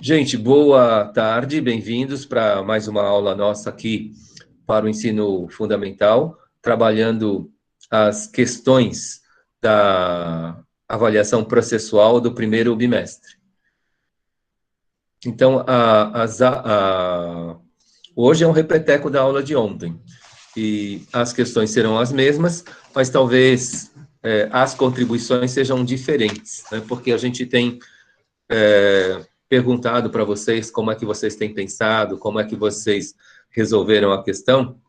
Gente, boa tarde, bem-vindos para mais uma aula nossa aqui para o ensino fundamental, trabalhando as questões da avaliação processual do primeiro bimestre. Então, hoje é um repeteco da aula de ontem, e as questões serão as mesmas, mas talvez as contribuições sejam diferentes, né? Porque a gente tem perguntado para vocês como é que vocês têm pensado, como é que vocês resolveram a questão,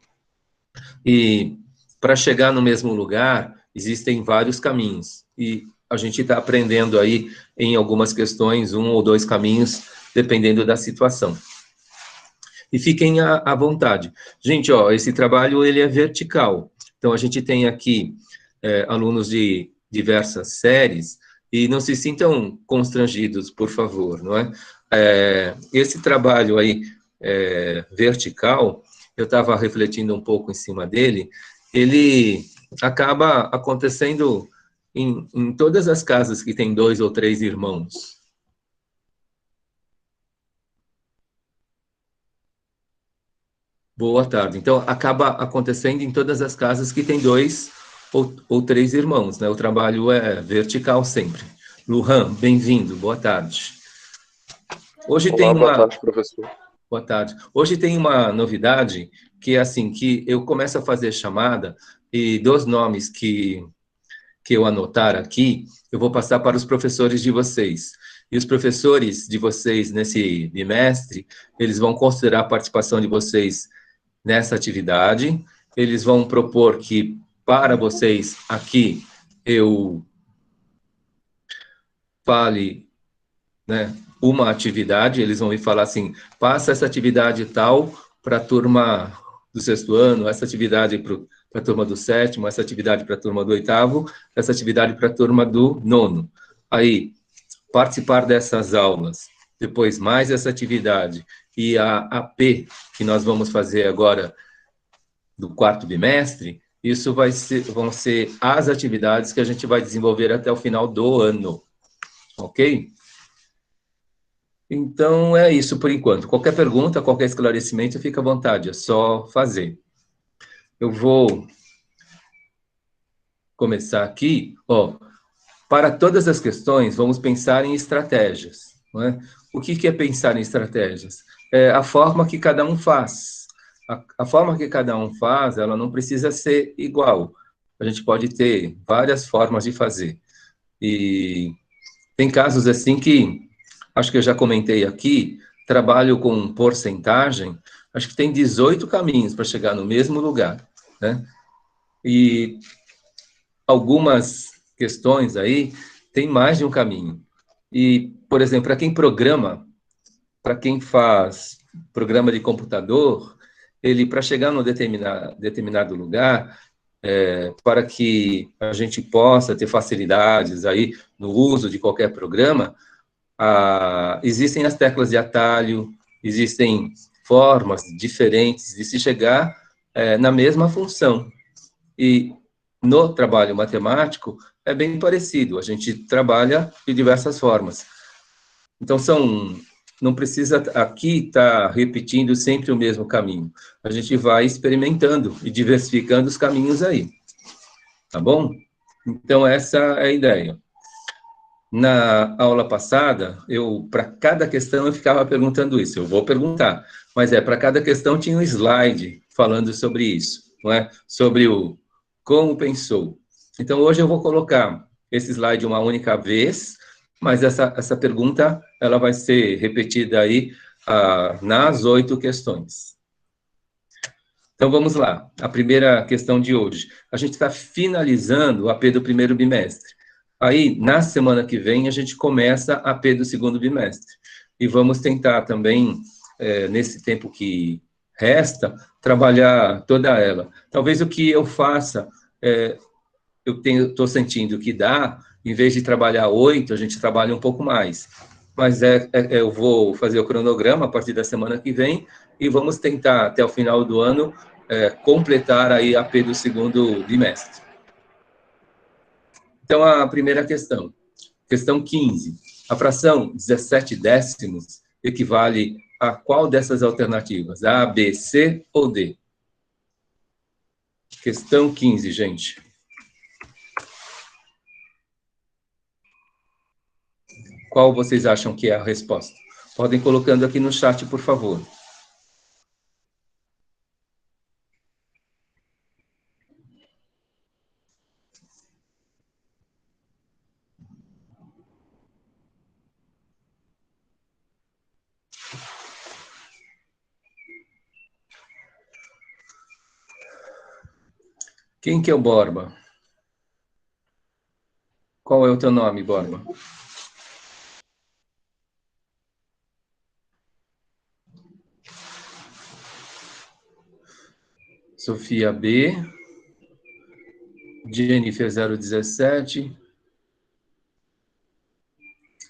e para chegar no mesmo lugar, existem vários caminhos, e a gente está aprendendo aí, em algumas questões, um ou dois caminhos, dependendo da situação. E fiquem à vontade. Gente, ó, esse trabalho, ele é vertical, então a gente tem aqui alunos de diversas séries, e não se sintam constrangidos, por favor, não é? Esse trabalho aí, vertical, eu estava refletindo um pouco em cima dele, ele acaba acontecendo em todas as casas que tem 2 ou 3 irmãos. Boa tarde. Então, acaba acontecendo em todas as casas que tem 2 ou 3 irmãos, né? O trabalho é vertical sempre. Luhan, bem-vindo, boa tarde. Hoje Olá, tem boa uma... tarde, professor. Boa tarde. Hoje tem uma novidade, que é assim, que eu começo a fazer chamada, e dos nomes que eu anotar aqui, eu vou passar para os professores de vocês. E os professores de vocês, nesse bimestre, eles vão considerar a participação de vocês nessa atividade, eles vão propor que, para vocês aqui, eu fale, né, uma atividade, eles vão me falar assim, passa essa atividade tal para a turma do 6º ano, essa atividade para a turma do 7º, essa atividade para a turma do 8º, essa atividade para a turma do 9º. Aí, participar dessas aulas, depois mais essa atividade, e a AP, que nós vamos fazer agora do 4º bimestre, isso vão ser as atividades que a gente vai desenvolver até o final do ano, ok? Então, é isso por enquanto. Qualquer pergunta, qualquer esclarecimento, fica à vontade, é só fazer. Eu vou começar aqui, ó. Para todas as questões, vamos pensar em estratégias, não é? O que é pensar em estratégias? É a forma que cada um faz. A forma que cada um faz, ela não precisa ser igual. A gente pode ter várias formas de fazer. E tem casos assim que, acho que eu já comentei aqui, trabalho com porcentagem, acho que tem 18 caminhos para chegar no mesmo lugar, né? E algumas questões aí tem mais de um caminho. E, por exemplo, para quem programa, para quem faz programa de computador, ele, para chegar num determinado lugar, para que a gente possa ter facilidades aí no uso de qualquer programa, existem as teclas de atalho, existem formas diferentes de se chegar na mesma função. E no trabalho matemático é bem parecido, a gente trabalha de diversas formas. Então, não precisa aqui estar repetindo sempre o mesmo caminho. A gente vai experimentando e diversificando os caminhos aí. Tá bom? Então, essa é a ideia. Na aula passada, para cada questão, eu ficava perguntando isso. Eu vou perguntar, mas para cada questão tinha um slide falando sobre isso, não é? Sobre o como pensou. Então, hoje eu vou colocar esse slide uma única vez, mas essa pergunta, ela vai ser repetida aí nas 8 questões. Então, vamos lá. A primeira questão de hoje. A gente está finalizando o AP do primeiro bimestre. Aí, na semana que vem, a gente começa a AP do segundo bimestre. E vamos tentar também, nesse tempo que resta, trabalhar toda ela. Talvez o que eu faça, eu estou sentindo que dá, em vez de trabalhar 8, a gente trabalha um pouco mais. Mas eu vou fazer o cronograma a partir da semana que vem e vamos tentar, até o final do ano, completar aí a AP do segundo bimestre. Então, a primeira questão. Questão 15. A fração 17 décimos equivale a qual dessas alternativas? A, B, C ou D? Questão 15, gente. Qual vocês acham que é a resposta? Podem colocando aqui no chat, por favor. Quem que é o Borba? Qual é o teu nome, Borba? Sofia B. Jennifer 017.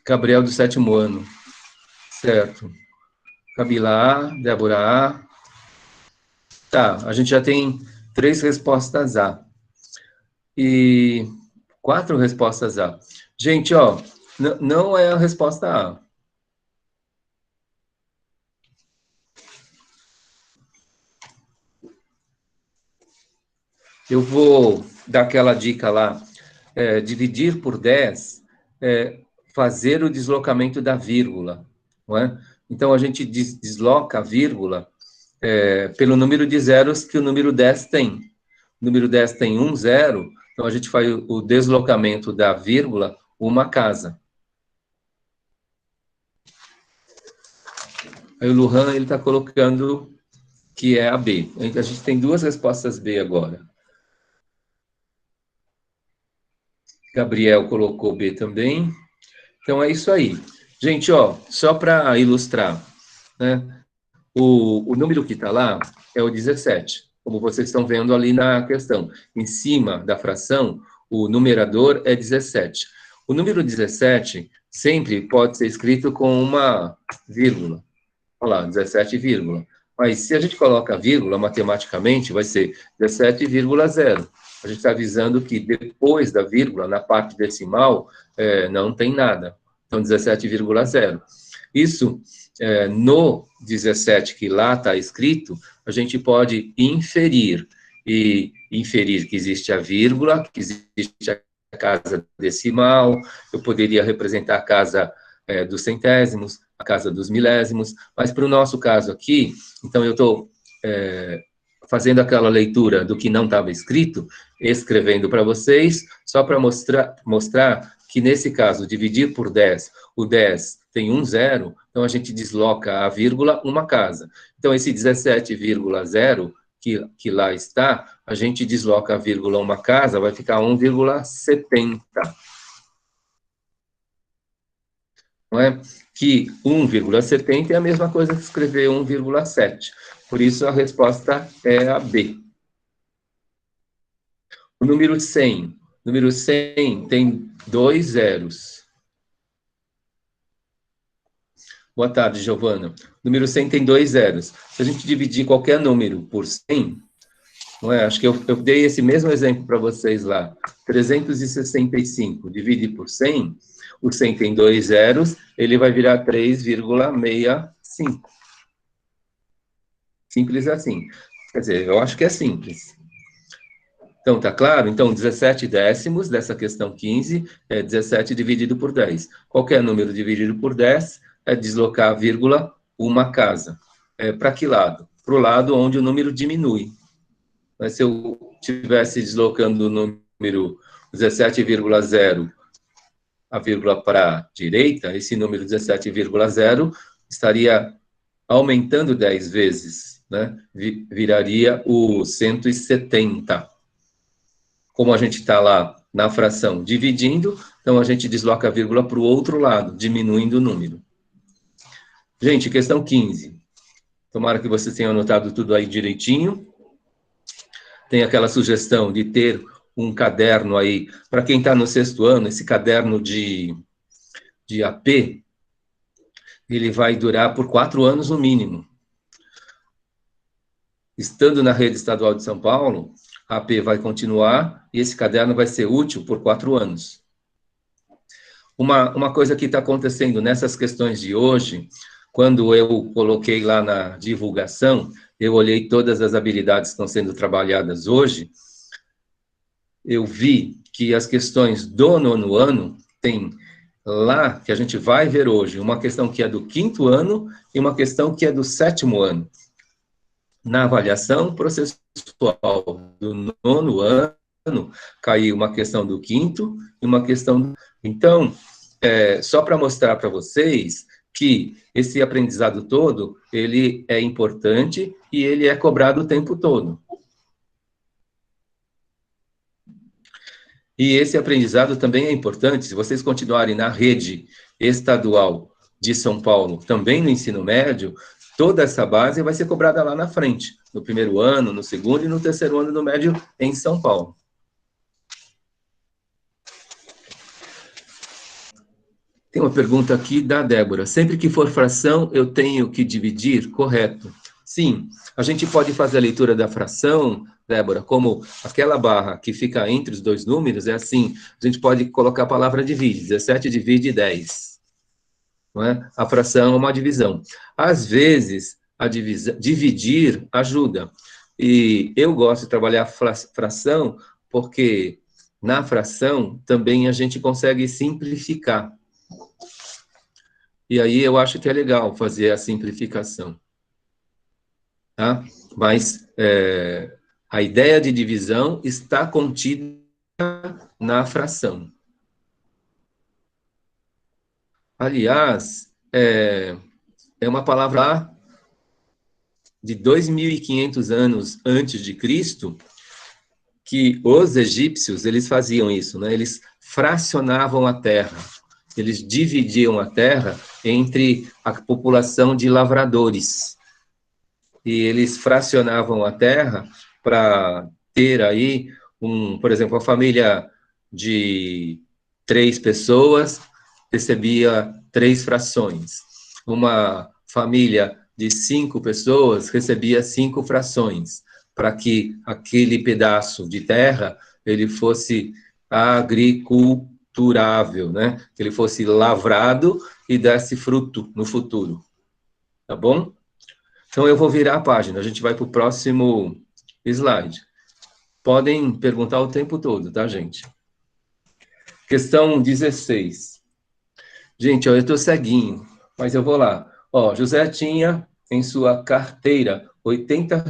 Gabriel do 7º ano. Certo. Camila A. Débora A. Tá, a gente já tem 3 respostas A. E 4 respostas A. Gente, ó, não é a resposta A. Eu vou dar aquela dica lá, dividir por 10, fazer o deslocamento da vírgula, não é? Então, a gente desloca a vírgula pelo número de zeros que o número 10 tem. O número 10 tem 1 zero, então a gente faz o deslocamento da vírgula uma casa. Aí o Luhan, ele está colocando que é a B. A gente tem 2 respostas B agora. Gabriel colocou B também. Então, é isso aí. Gente, ó, só para ilustrar, né? O número que está lá é o 17, como vocês estão vendo ali na questão. Em cima da fração, o numerador é 17. O número 17 sempre pode ser escrito com uma vírgula. Olha lá, 17, vírgula. Mas se a gente coloca vírgula, matematicamente, vai ser 17,0. A gente está avisando que depois da vírgula, na parte decimal, não tem nada. Então, 17,0. Isso, no 17 que lá está escrito, a gente pode inferir. E inferir que existe a vírgula, que existe a casa decimal, eu poderia representar a casa dos centésimos, a casa dos milésimos, mas para o nosso caso aqui, então eu estou fazendo aquela leitura do que não estava escrito, escrevendo para vocês, só para mostrar que nesse caso, dividir por 10, o 10 tem 1 zero, então a gente desloca a vírgula uma casa. Então esse 17,0 que lá está, a gente desloca a vírgula uma casa, vai ficar 1,70. Não é? Que 1,70 é a mesma coisa que escrever 1,7. Por isso, a resposta é a B. O número 100. O número 100 tem 2 zeros. Boa tarde, Giovana. O número 100 tem 2 zeros. Se a gente dividir qualquer número por 100, não é? Acho que eu dei esse mesmo exemplo para vocês lá. 365 divide por 100, o 100 tem 2 zeros, ele vai virar 3,65. Simples assim. Quer dizer, eu acho que é simples. Então, tá claro? Então, 17 décimos dessa questão 15 é 17 dividido por 10. Qualquer número dividido por 10 é deslocar a vírgula uma casa. Para que lado? Para o lado onde o número diminui. Mas se eu estivesse deslocando o número 17,0, a vírgula para a direita, esse número 17,0 estaria aumentando 10 vezes, né? Viraria o 170. Como a gente está lá na fração dividindo, então a gente desloca a vírgula para o outro lado, diminuindo o número. Gente, questão 15. Tomara que vocês tenham anotado tudo aí direitinho. Tem aquela sugestão de ter um caderno aí, para quem está no 6º ano, esse caderno de AP, ele vai durar por 4 anos no mínimo. Estando na rede estadual de São Paulo, a AP vai continuar e esse caderno vai ser útil por 4 anos. Uma coisa que está acontecendo nessas questões de hoje, quando eu coloquei lá na divulgação, eu olhei todas as habilidades que estão sendo trabalhadas hoje, eu vi que as questões do nono ano tem lá, que a gente vai ver hoje, uma questão que é do quinto ano e uma questão que é do sétimo ano. Na avaliação processual do nono ano, caiu uma questão do quinto e uma questão... Então, só para mostrar para vocês que esse aprendizado todo, ele é importante e ele é cobrado o tempo todo. E esse aprendizado também é importante, se vocês continuarem na rede estadual de São Paulo, também no ensino médio, toda essa base vai ser cobrada lá na frente, no primeiro ano, no segundo e no terceiro ano do médio em São Paulo. Tem uma pergunta aqui da Débora. Sempre que for fração, eu tenho que dividir? Correto. Sim, a gente pode fazer a leitura da fração, Débora, como aquela barra que fica entre os dois números, é assim, a gente pode colocar a palavra divide, 17 divide 10. Não é? A fração é uma divisão. Às vezes, dividir ajuda. E eu gosto de trabalhar fração, porque na fração também a gente consegue simplificar. E aí eu acho que é legal fazer a simplificação. Tá? Mas a ideia de divisão está contida na fração. Aliás, é uma palavra de 2.500 anos antes de Cristo, que os egípcios, eles faziam isso, né? Eles fracionavam a terra, eles dividiam a terra entre a população de lavradores. E eles fracionavam a terra para ter aí, por exemplo, a família de 3 pessoas recebia 3 frações. Uma família de 5 pessoas recebia 5 frações, para que aquele pedaço de terra ele fosse agriculturável, né? Que ele fosse lavrado e desse fruto no futuro. Tá bom? Então, eu vou virar a página, a gente vai para o próximo slide. Podem perguntar o tempo todo, tá, gente? Questão 16. Gente, ó, eu estou ceguinho, mas eu vou lá. Ó, José tinha em sua carteira R$ 80.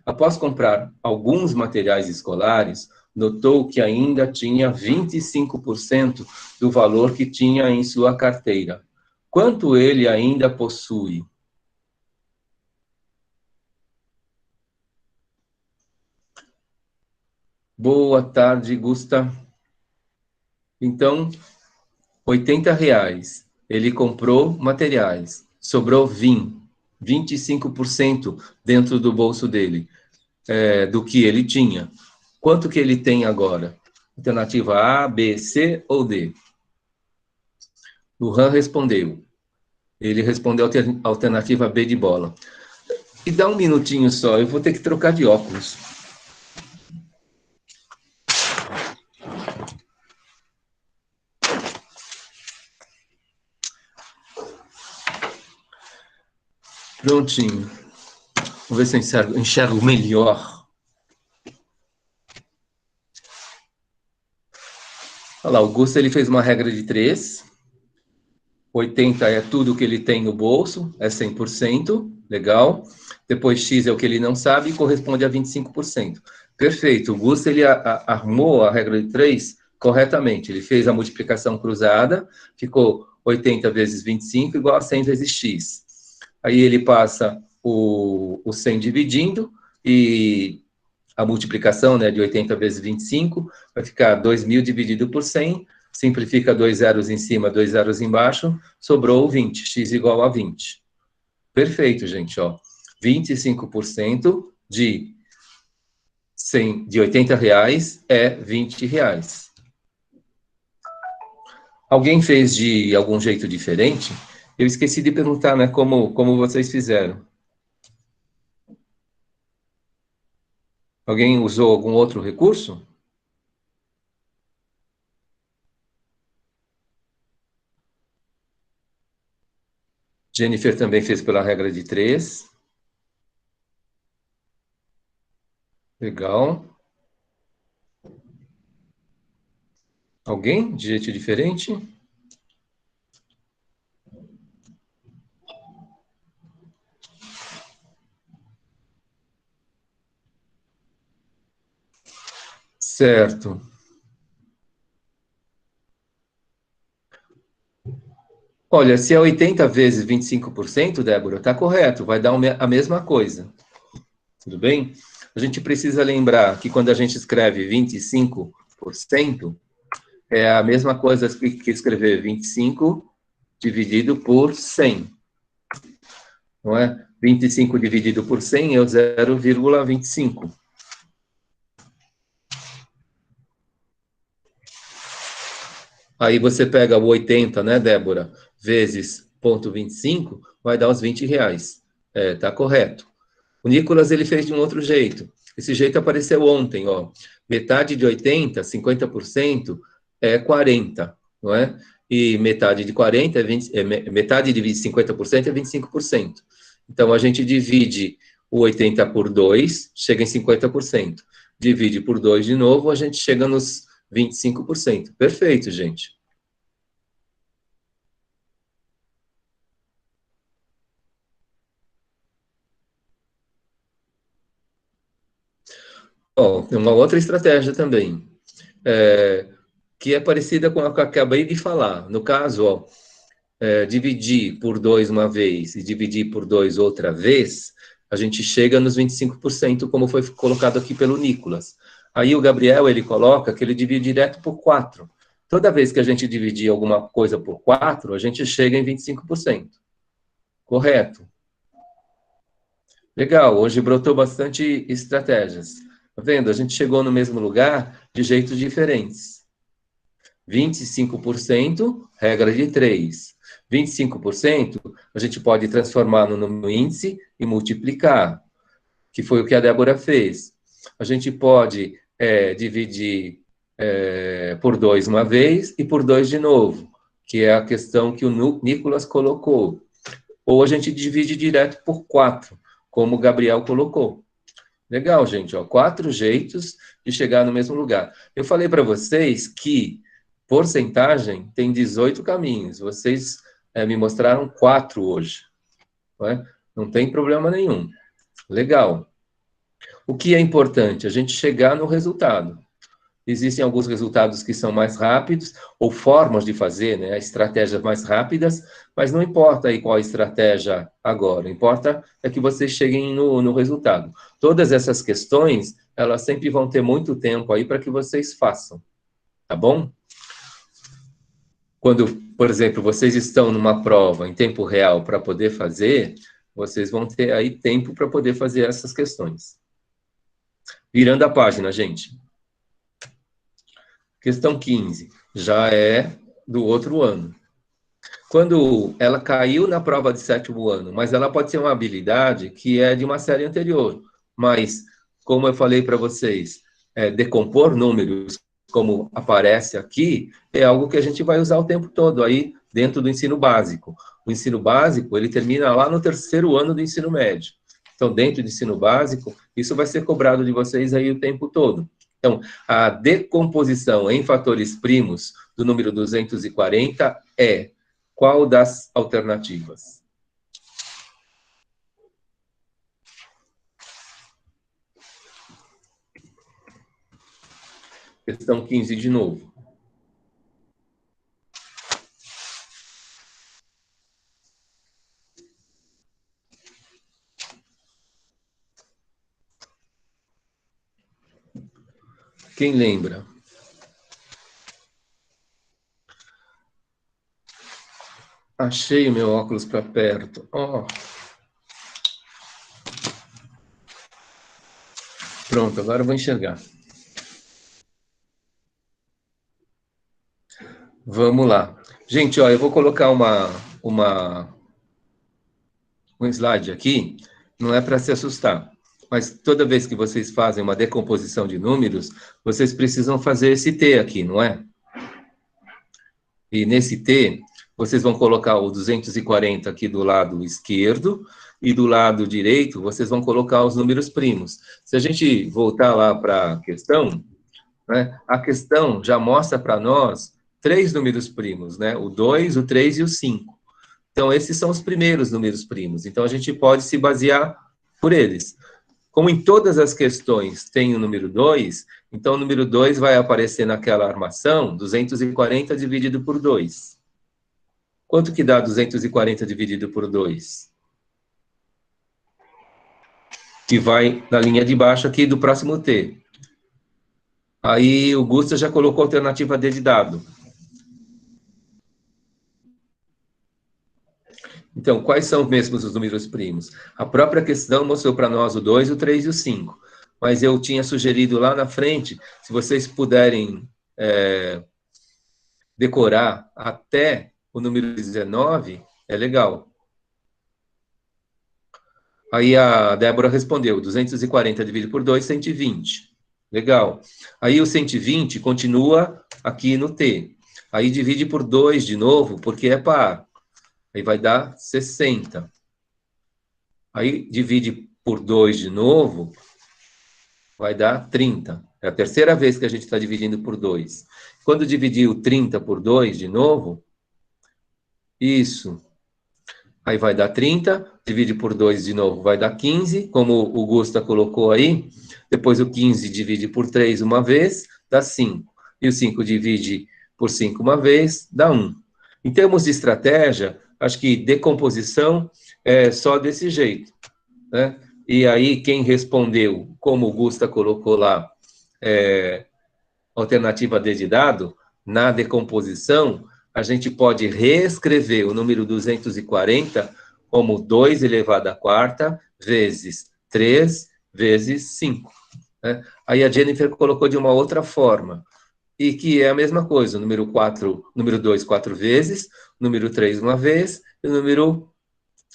Após comprar alguns materiais escolares, notou que ainda tinha 25% do valor que tinha em sua carteira. Quanto ele ainda possui? Boa tarde, Gusta. Então, R$ 80. Ele comprou materiais, sobrou 25% dentro do bolso dele, do que ele tinha. Quanto que ele tem agora? Alternativa A, B, C ou D? Luan respondeu. Ele respondeu a alternativa B de bola. E dá um minutinho só, eu vou ter que trocar de óculos. Prontinho. Vamos ver se eu enxergo melhor. Olha lá, o Augusto ele fez uma regra de 3. 80 é tudo que ele tem no bolso, é 100%, legal. Depois X é o que ele não sabe e corresponde a 25%. Perfeito, o Gusto ele armou a regra de 3 corretamente. Ele fez a multiplicação cruzada, ficou 80 vezes 25 igual a 100 vezes X. Aí ele passa o 100 dividindo e a multiplicação, né, de 80 vezes 25 vai ficar 2.000 dividido por 100, simplifica 2 zeros em cima, 2 zeros embaixo, sobrou 20, x igual a 20. Perfeito, gente, ó. 25% de R$ 80 é R$ 20. Alguém fez de algum jeito diferente? Eu esqueci de perguntar, né, como vocês fizeram. Alguém usou algum outro recurso? Jennifer também fez pela regra de 3. Legal. Alguém de jeito diferente? Certo. Olha, se é 80 vezes 25%, Débora, tá correto, vai dar a mesma coisa. Tudo bem? A gente precisa lembrar que quando a gente escreve 25%, é a mesma coisa que escrever 25 dividido por 100. Não é? 25 dividido por 100 é o 0,25. Aí você pega o 80, né, Débora, vezes 0,25, vai dar os R$ 20. Tá correto. O Nicolas, ele fez de um outro jeito. Esse jeito apareceu ontem, ó. Metade de 80, 50%, é 40, não é? E metade de 40 é 20, metade de 50% é 25%. Então, a gente divide o 80 por 2, chega em 50%. Divide por 2 de novo, a gente chega nos 25%. Perfeito, gente. Ó, tem uma outra estratégia também, que é parecida com a que eu acabei de falar. No caso, ó, dividir por 2 uma vez e dividir por 2 outra vez, a gente chega nos 25%, como foi colocado aqui pelo Nicolas. Aí o Gabriel, ele coloca que ele divide direto por 4. Toda vez que a gente dividir alguma coisa por 4, a gente chega em 25%. Correto. Legal, hoje brotou bastante estratégias. Tá vendo? A gente chegou no mesmo lugar de jeitos diferentes. 25%, regra de 3. 25%, a gente pode transformar no índice e multiplicar, que foi o que a Débora fez. A gente pode dividir por 2 uma vez e por 2 de novo, que é a questão que o Nicolas colocou. Ou a gente divide direto por 4, como o Gabriel colocou. Legal, gente, ó, 4 jeitos de chegar no mesmo lugar. Eu falei para vocês que porcentagem tem 18 caminhos. Vocês me mostraram 4 hoje. Não é? Não tem problema nenhum. Legal. O que é importante? A gente chegar no resultado. Existem alguns resultados que são mais rápidos, ou formas de fazer, né? Estratégias mais rápidas, mas não importa aí qual a estratégia agora, importa é que vocês cheguem no resultado. Todas essas questões, elas sempre vão ter muito tempo aí para que vocês façam, tá bom? Quando, por exemplo, vocês estão numa prova em tempo real para poder fazer, vocês vão ter aí tempo para poder fazer essas questões. Virando a página, gente. Questão 15, já é do outro ano. Quando ela caiu na prova de 7º ano, mas ela pode ser uma habilidade que é de uma série anterior. Mas, como eu falei para vocês, decompor números, como aparece aqui, é algo que a gente vai usar o tempo todo aí dentro do ensino básico. O ensino básico, ele termina lá no 3º ano do ensino médio. Então, dentro do ensino básico, isso vai ser cobrado de vocês aí o tempo todo. Então, a decomposição em fatores primos do número 240 é qual das alternativas? Questão 15 de novo. Quem lembra? Achei o meu óculos para perto. Oh. Pronto, agora eu vou enxergar. Vamos lá. Gente, ó, eu vou colocar um slide aqui, não é para se assustar, mas toda vez que vocês fazem uma decomposição de números, vocês precisam fazer esse T aqui, não é? E nesse T, vocês vão colocar o 240 aqui do lado esquerdo, e do lado direito, vocês vão colocar os números primos. Se a gente voltar lá para a questão, né, a questão já mostra para nós três números primos, né? O 2, o 3 e o 5. Então, esses são os primeiros números primos. Então, a gente pode se basear por eles. Como em todas as questões tem o número 2, então o número 2 vai aparecer naquela armação, 240 dividido por 2. Quanto que dá 240 dividido por 2? Que vai na linha de baixo aqui do próximo T. Aí o Gusta já colocou a alternativa D de dado. Então, quais são mesmo os números primos? A própria questão mostrou para nós o 2, o 3 e o 5. Mas eu tinha sugerido lá na frente, se vocês puderem decorar até o número 19, é legal. Aí a Débora respondeu, 240 dividido por 2, 120. Legal. Aí o 120 continua aqui no T. Aí divide por 2 de novo, porque é par. Aí vai dar 60. Aí divide por 2 de novo, vai dar 30. É a terceira vez que a gente está dividindo por 2. Quando dividir o 30 por 2 de novo, isso. Aí vai dar 30, divide por 2 de novo, vai dar 15, como o Gusta colocou aí. Depois o 15 divide por 3 uma vez, dá 5. E o 5 divide por 5 uma vez, dá 1. Em termos de estratégia, acho que decomposição é só desse jeito, né? E aí, quem respondeu, como o Gusta colocou lá, alternativa D de dado, na decomposição, a gente pode reescrever o número 240 como 2 elevado à quarta vezes 3 vezes 5. Né? Aí a Jennifer colocou de uma outra forma, e que é a mesma coisa, o número 4, número 2 quatro vezes, número 3 uma vez, e o número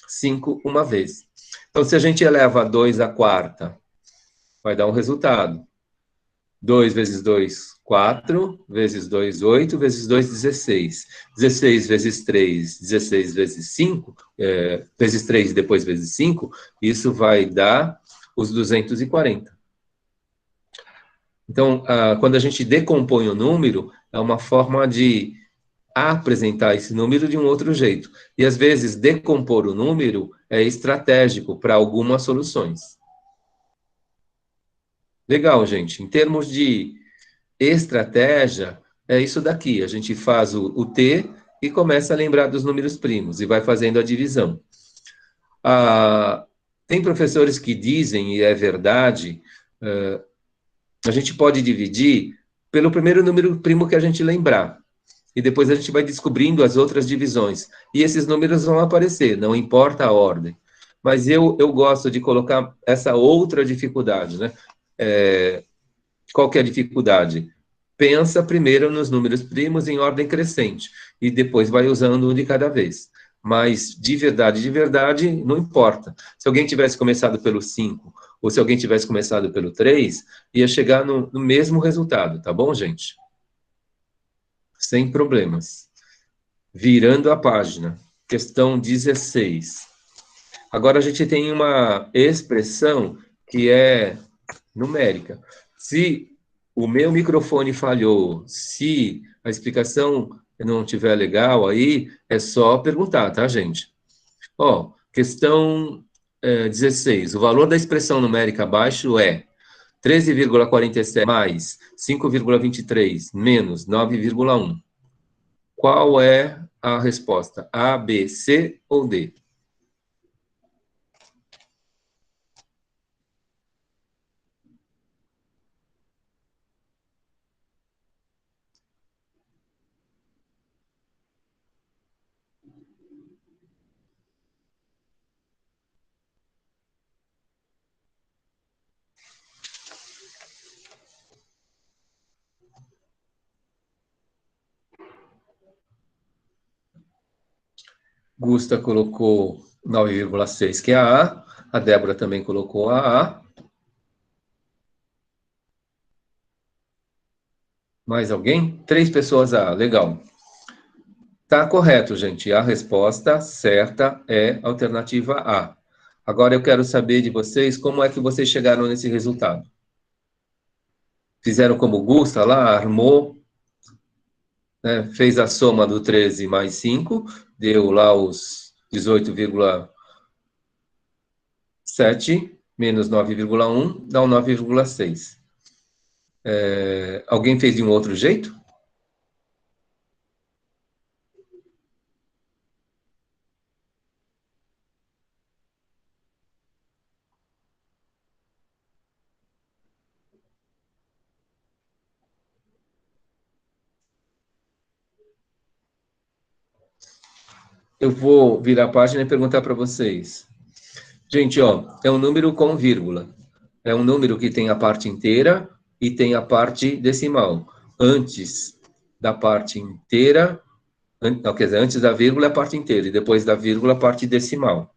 5 uma vez. Então, se a gente eleva 2 à quarta, vai dar um resultado. 2 vezes 2, 4, vezes 2, 8, vezes 2, 16. 16 vezes 3, 16 vezes 5, vezes 3 e depois vezes 5, isso vai dar os 240. Então, quando a gente decompõe o número, é uma forma de apresentar esse número de um outro jeito. E, às vezes, decompor o número é estratégico para algumas soluções. Legal, gente. Em termos de estratégia, é isso daqui. A gente faz o T e começa a lembrar dos números primos e vai fazendo a divisão. Tem professores que dizem, e é verdade, a gente pode dividir pelo primeiro número primo que a gente lembrar. E depois a gente vai descobrindo as outras divisões. E esses números vão aparecer, não importa a ordem. Mas eu gosto de colocar essa outra dificuldade, né? Qual que é a dificuldade? Pensa primeiro nos números primos em ordem crescente e depois vai usando um de cada vez. Mas de verdade, não importa. Se alguém tivesse começado pelo 5 ou se alguém tivesse começado pelo 3, ia chegar no mesmo resultado, tá bom, gente? Sem problemas. Virando a página. Questão 16. Agora a gente tem uma expressão que é numérica. Se o meu microfone falhou, se a explicação não estiver legal aí, é só perguntar, tá, gente? Ó, questão 16. O valor da expressão numérica abaixo é 13,47 mais 5,23 menos 9,1. Qual é a resposta? A, B, C ou D? Gusta colocou 9,6, que é a A. A Débora também colocou a A. Mais alguém? 3 pessoas A. Legal. Tá correto, gente. A resposta certa é a alternativa A. Agora eu quero saber de vocês como é que vocês chegaram nesse resultado. Fizeram como o Gusta lá, armou, né, fez a soma do 13 mais 5, deu lá os 18,7 menos 9,1, dá um 9,6. Alguém fez de um outro jeito? Eu vou virar a página e perguntar para vocês. Gente, ó, é um número com vírgula. É um número que tem a parte inteira e tem a parte decimal. Antes da parte inteira, não, quer dizer, antes da vírgula é a parte inteira e depois da vírgula a parte decimal.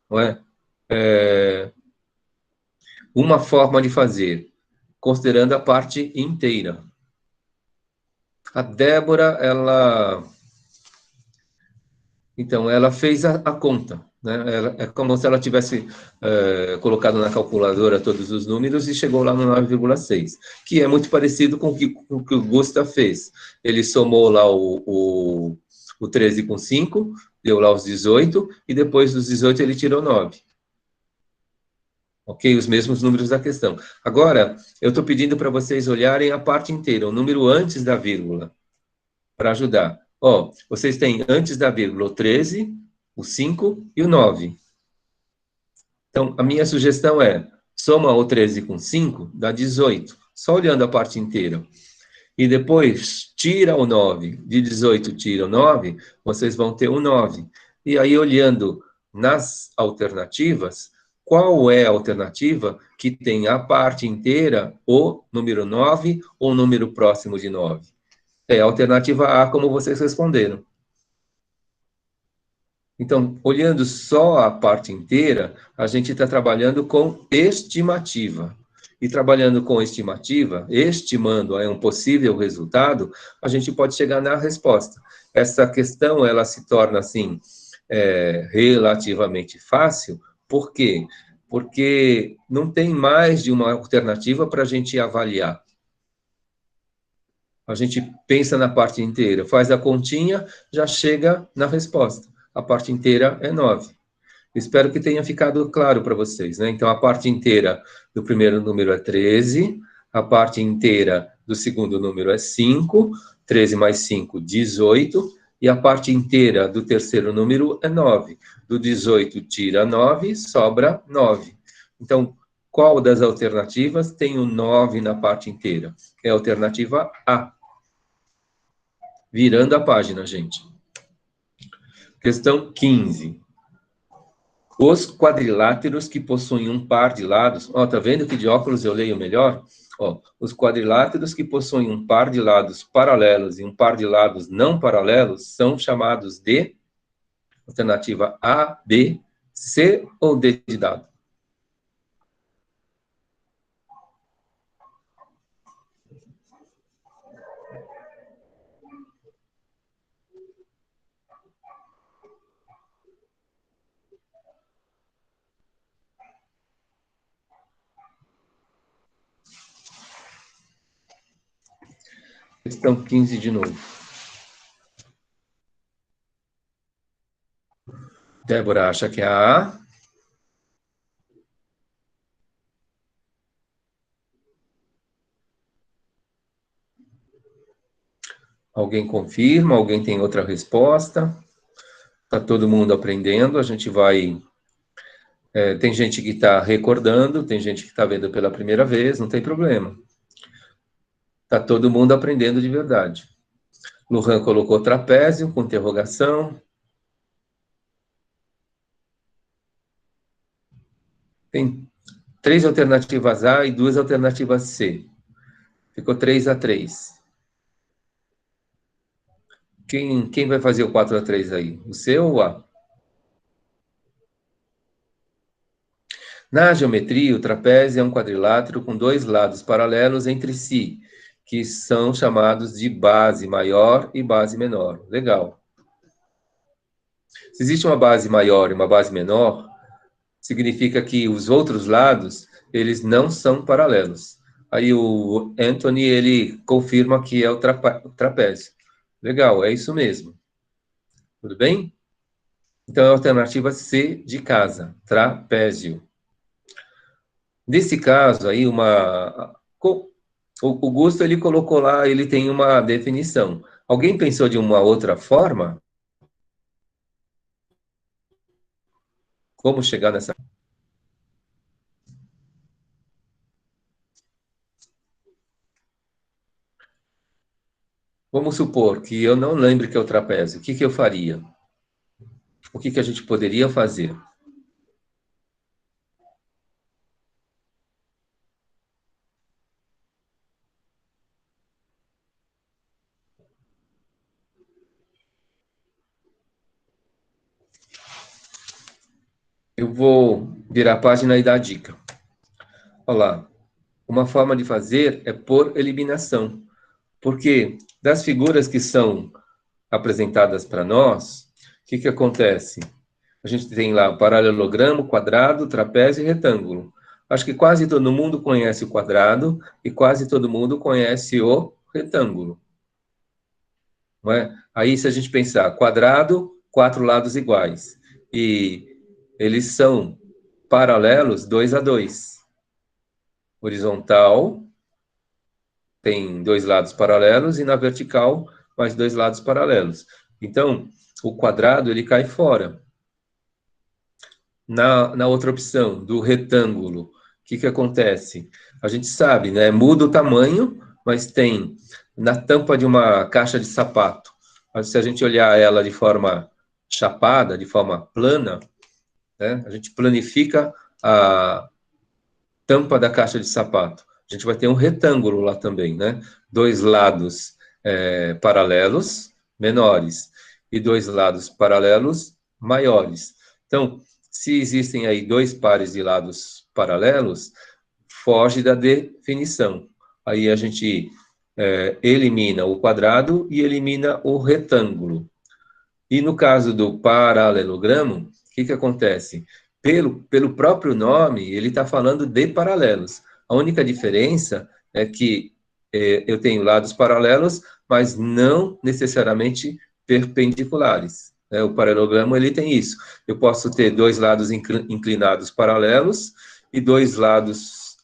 Não é? Uma forma de fazer, considerando a parte inteira. A Débora, ela fez a conta, né? É como se ela tivesse colocado na calculadora todos os números e chegou lá no 9,6, que é muito parecido com o que o Gustav fez. Ele somou lá o 13 com 5, deu lá os 18, e depois dos 18 ele tirou 9. Ok? Os mesmos números da questão. Agora, eu estou pedindo para vocês olharem a parte inteira, o número antes da vírgula, para ajudar. Ó, vocês têm antes da vírgula o 13, o 5 e o 9. Então, a minha sugestão é, soma o 13 com 5, dá 18. Só olhando a parte inteira. E depois, tira o 9. De 18, tira o 9, vocês vão ter o 9. E aí, olhando nas alternativas, qual é a alternativa que tem a parte inteira, o número 9, ou o número próximo de 9? É a alternativa A, como vocês responderam. Então, olhando só a parte inteira, a gente está trabalhando com estimativa. E trabalhando com estimativa, estimando um possível resultado, a gente pode chegar na resposta. Essa questão, ela se torna, assim, relativamente fácil. Por quê? Porque não tem mais de uma alternativa para a gente avaliar. A gente pensa na parte inteira, faz a continha, já chega na resposta. A parte inteira é 9. Espero que tenha ficado claro para vocês, né? Então, a parte inteira do primeiro número é 13, a parte inteira do segundo número é 5, 13 mais 5, 18, e a parte inteira do terceiro número é 9. Do 18 tira 9, sobra 9. Então, qual das alternativas tem o 9 na parte inteira? É a alternativa A. Virando a página, gente. Questão 15. Os quadriláteros que possuem um par de lados... Ó, tá vendo que de óculos eu leio melhor? Ó, os quadriláteros que possuem um par de lados paralelos e um par de lados não paralelos são chamados de alternativa A, B, C ou D de dado? Questão 15 de novo. Débora acha que é a A. Alguém confirma? Alguém tem outra resposta? Está todo mundo aprendendo? A gente vai... tem gente que está recordando, tem gente que está vendo pela primeira vez, não tem problema. Está todo mundo aprendendo de verdade. Lujan colocou trapézio com interrogação. Tem 3 alternativas A e 2 alternativas C. Ficou 3-3. Quem vai fazer o 4-3 aí? O C ou o A? Na geometria, o trapézio é um quadrilátero com 2 lados paralelos entre si, que são chamados de base maior e base menor. Legal. Se existe uma base maior e uma base menor, significa que os outros lados, eles não são paralelos. Aí o Anthony, ele confirma que é o trapézio. Legal, é isso mesmo. Tudo bem? Então, é a alternativa C de casa, trapézio. Nesse caso aí, o Gusto, ele colocou lá, ele tem uma definição. Alguém pensou de uma outra forma? Como chegar nessa? Vamos supor que eu não lembre que é o trapézio. O que que eu faria? O que que a gente poderia fazer? Eu vou virar a página e dar a dica. Olha lá. Uma forma de fazer é por eliminação. Porque das figuras que são apresentadas para nós, o que que acontece? A gente tem lá paralelogramo, quadrado, trapézio e retângulo. Acho que quase todo mundo conhece o quadrado e quase todo mundo conhece o retângulo. Não é? Aí, se a gente pensar quadrado, quatro lados iguais. E eles são paralelos 2 a 2. Horizontal tem dois lados paralelos e na vertical mais dois lados paralelos. Então, o quadrado ele cai fora. Na outra opção, do retângulo, o que que acontece? A gente sabe, né? Muda o tamanho, mas tem na tampa de uma caixa de sapato. Mas se a gente olhar ela de forma chapada, de forma plana, né? A gente planifica a tampa da caixa de sapato. A gente vai ter um retângulo lá também, né? Dois lados paralelos, menores, e dois lados paralelos, maiores. Então, se existem aí dois pares de lados paralelos, foge da definição. Aí a gente elimina o quadrado e elimina o retângulo. E no caso do paralelogramo, o que que acontece? Pelo próprio nome, ele está falando de paralelos. A única diferença é que eu tenho lados paralelos, mas não necessariamente perpendiculares. Né? O paralelogramo ele tem isso. Eu posso ter dois lados inclinados paralelos e dois lados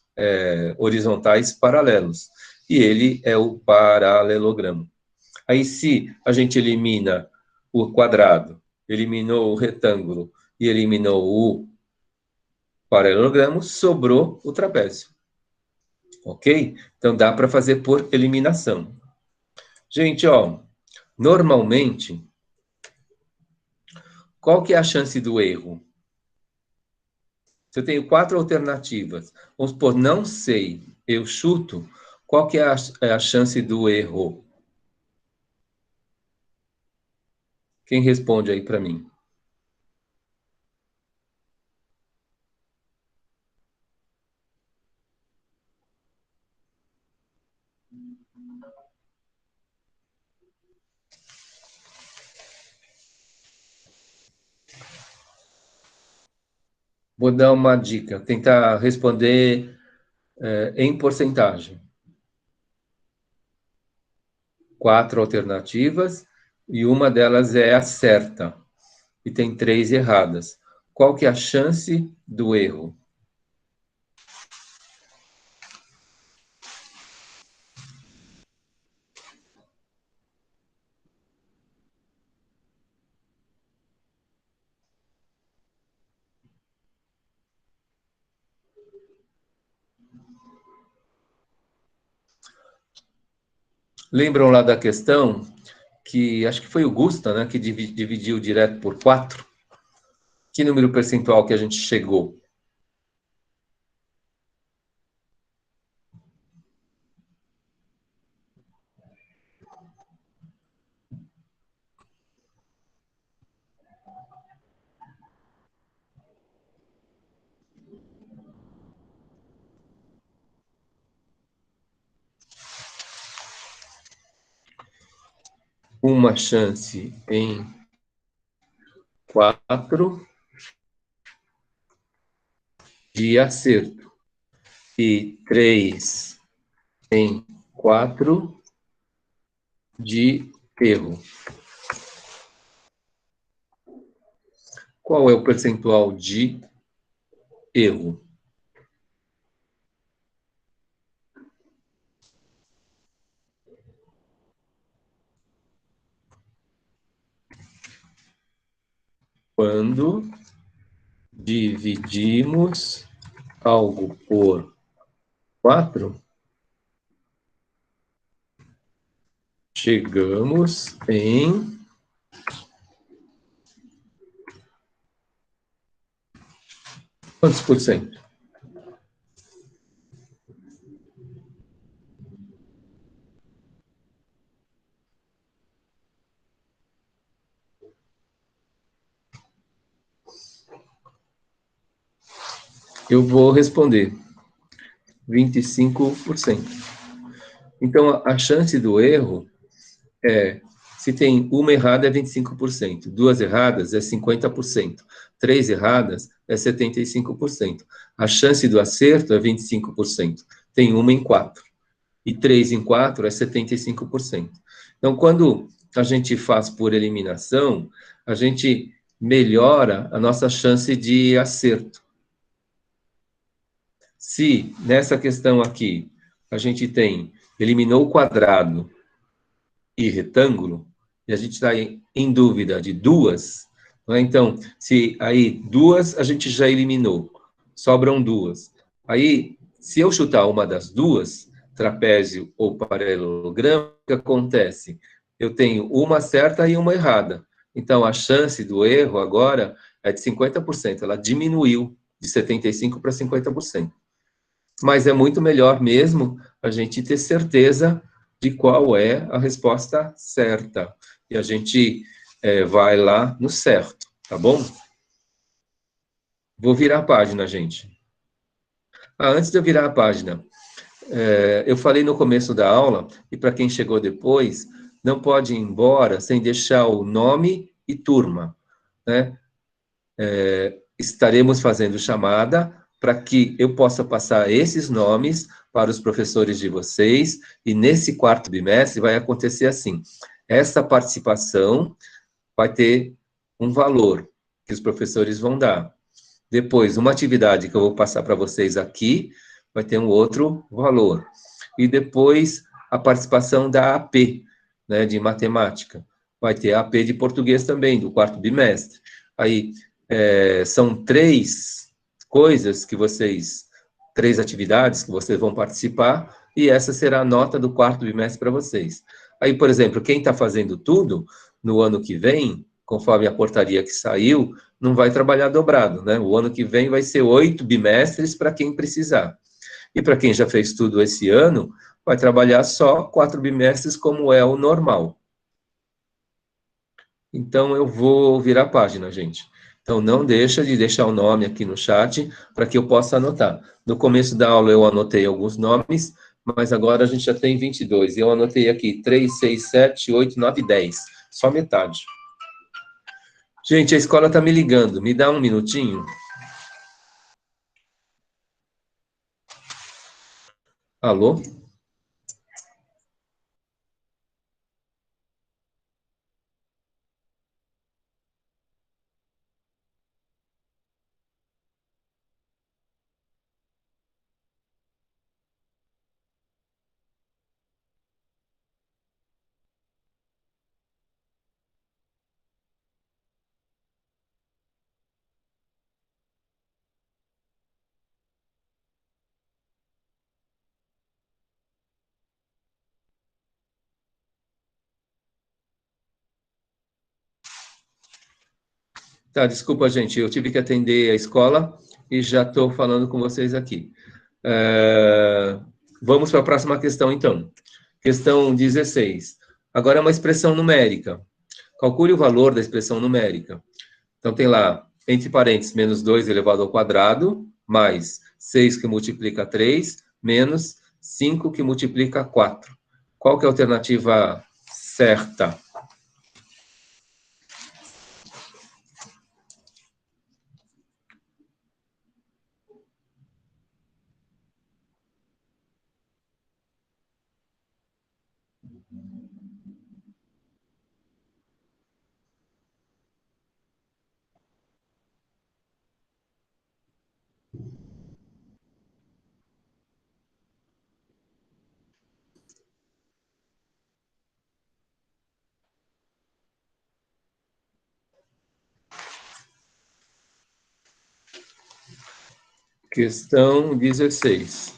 horizontais paralelos. E ele é o paralelogramo. Aí, se a gente elimina o quadrado, eliminou o retângulo e eliminou o paralelogramo, sobrou o trapézio. Ok? Então, dá para fazer por eliminação. Gente, ó, normalmente, qual que é a chance do erro? Se eu tenho quatro alternativas, vamos supor, não sei, eu chuto, qual que é a chance do erro? Quem responde aí para mim? Vou dar uma dica, tentar responder em porcentagem. Quatro alternativas e uma delas é a certa e tem três erradas. Qual que é a chance do erro? Lembram lá da questão que acho que foi o Gusta, né, que dividiu direto por quatro? Que número percentual que a gente chegou? Uma chance em 4 de acerto e 3 em 4 de erro. Qual é o percentual de erro? Quando dividimos algo por 4, chegamos em quantos por cento? Eu vou responder 25%. Então, a chance do erro é, se tem uma errada é 25%, duas erradas é 50%, três erradas é 75%. A chance do acerto é 25%, tem uma em 4. E 3 em 4 é 75%. Então, quando a gente faz por eliminação, a gente melhora a nossa chance de acerto. Se nessa questão aqui a gente eliminou o quadrado e retângulo, e a gente está em dúvida de duas, né? Então, se aí duas a gente já eliminou, sobram duas. Aí, se eu chutar uma das duas, trapézio ou paralelogramo, o que acontece? Eu tenho uma certa e uma errada. Então, a chance do erro agora é de 50%, ela diminuiu de 75% para 50%. Mas é muito melhor mesmo a gente ter certeza de qual é a resposta certa. E a gente vai lá no certo, tá bom? Vou virar a página, gente. Antes de eu virar a página, eu falei no começo da aula, e para quem chegou depois, não pode ir embora sem deixar o nome e turma, né? Estaremos fazendo chamada para que eu possa passar esses nomes para os professores de vocês, e nesse quarto bimestre vai acontecer assim, essa participação vai ter um valor que os professores vão dar. Depois, uma atividade que eu vou passar para vocês aqui, vai ter um outro valor. E depois, a participação da AP, né, de matemática. Vai ter a AP de português também, do quarto bimestre. Aí, são três coisas que três atividades que vocês vão participar, e essa será a nota do quarto bimestre para vocês. Aí, por exemplo, quem está fazendo tudo, no ano que vem, conforme a portaria que saiu, não vai trabalhar dobrado, né? O ano que vem vai ser 8 bimestres para quem precisar. E para quem já fez tudo esse ano, vai trabalhar só 4 bimestres, como é o normal. Então, eu vou virar a página, gente. Então, não deixa de deixar o nome aqui no chat, para que eu possa anotar. No começo da aula, eu anotei alguns nomes, mas agora a gente já tem 22. Eu anotei aqui 3, 6, 7, 8, 9, 10. Só metade. Gente, a escola está me ligando. Me dá um minutinho? Alô? Tá, desculpa, gente, eu tive que atender a escola e já estou falando com vocês aqui. Vamos para a próxima questão, então. Questão 16. Agora é uma expressão numérica. Calcule o valor da expressão numérica. Então, tem lá, entre parênteses, menos 2 elevado ao quadrado, mais 6 que multiplica 3, menos 5 que multiplica 4. Qual que é a alternativa certa? Questão 16.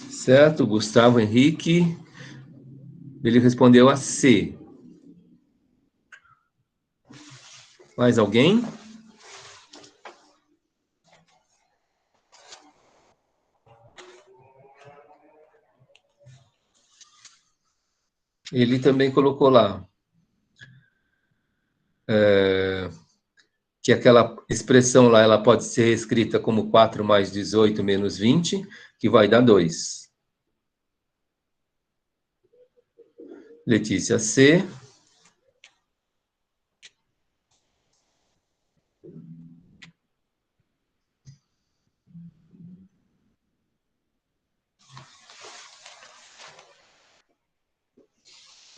Certo, Gustavo Henrique, ele respondeu a C. Mais alguém? Ele também colocou lá que aquela expressão lá ela pode ser escrita como 4 mais 18 menos 20, que vai dar 2. Letícia C.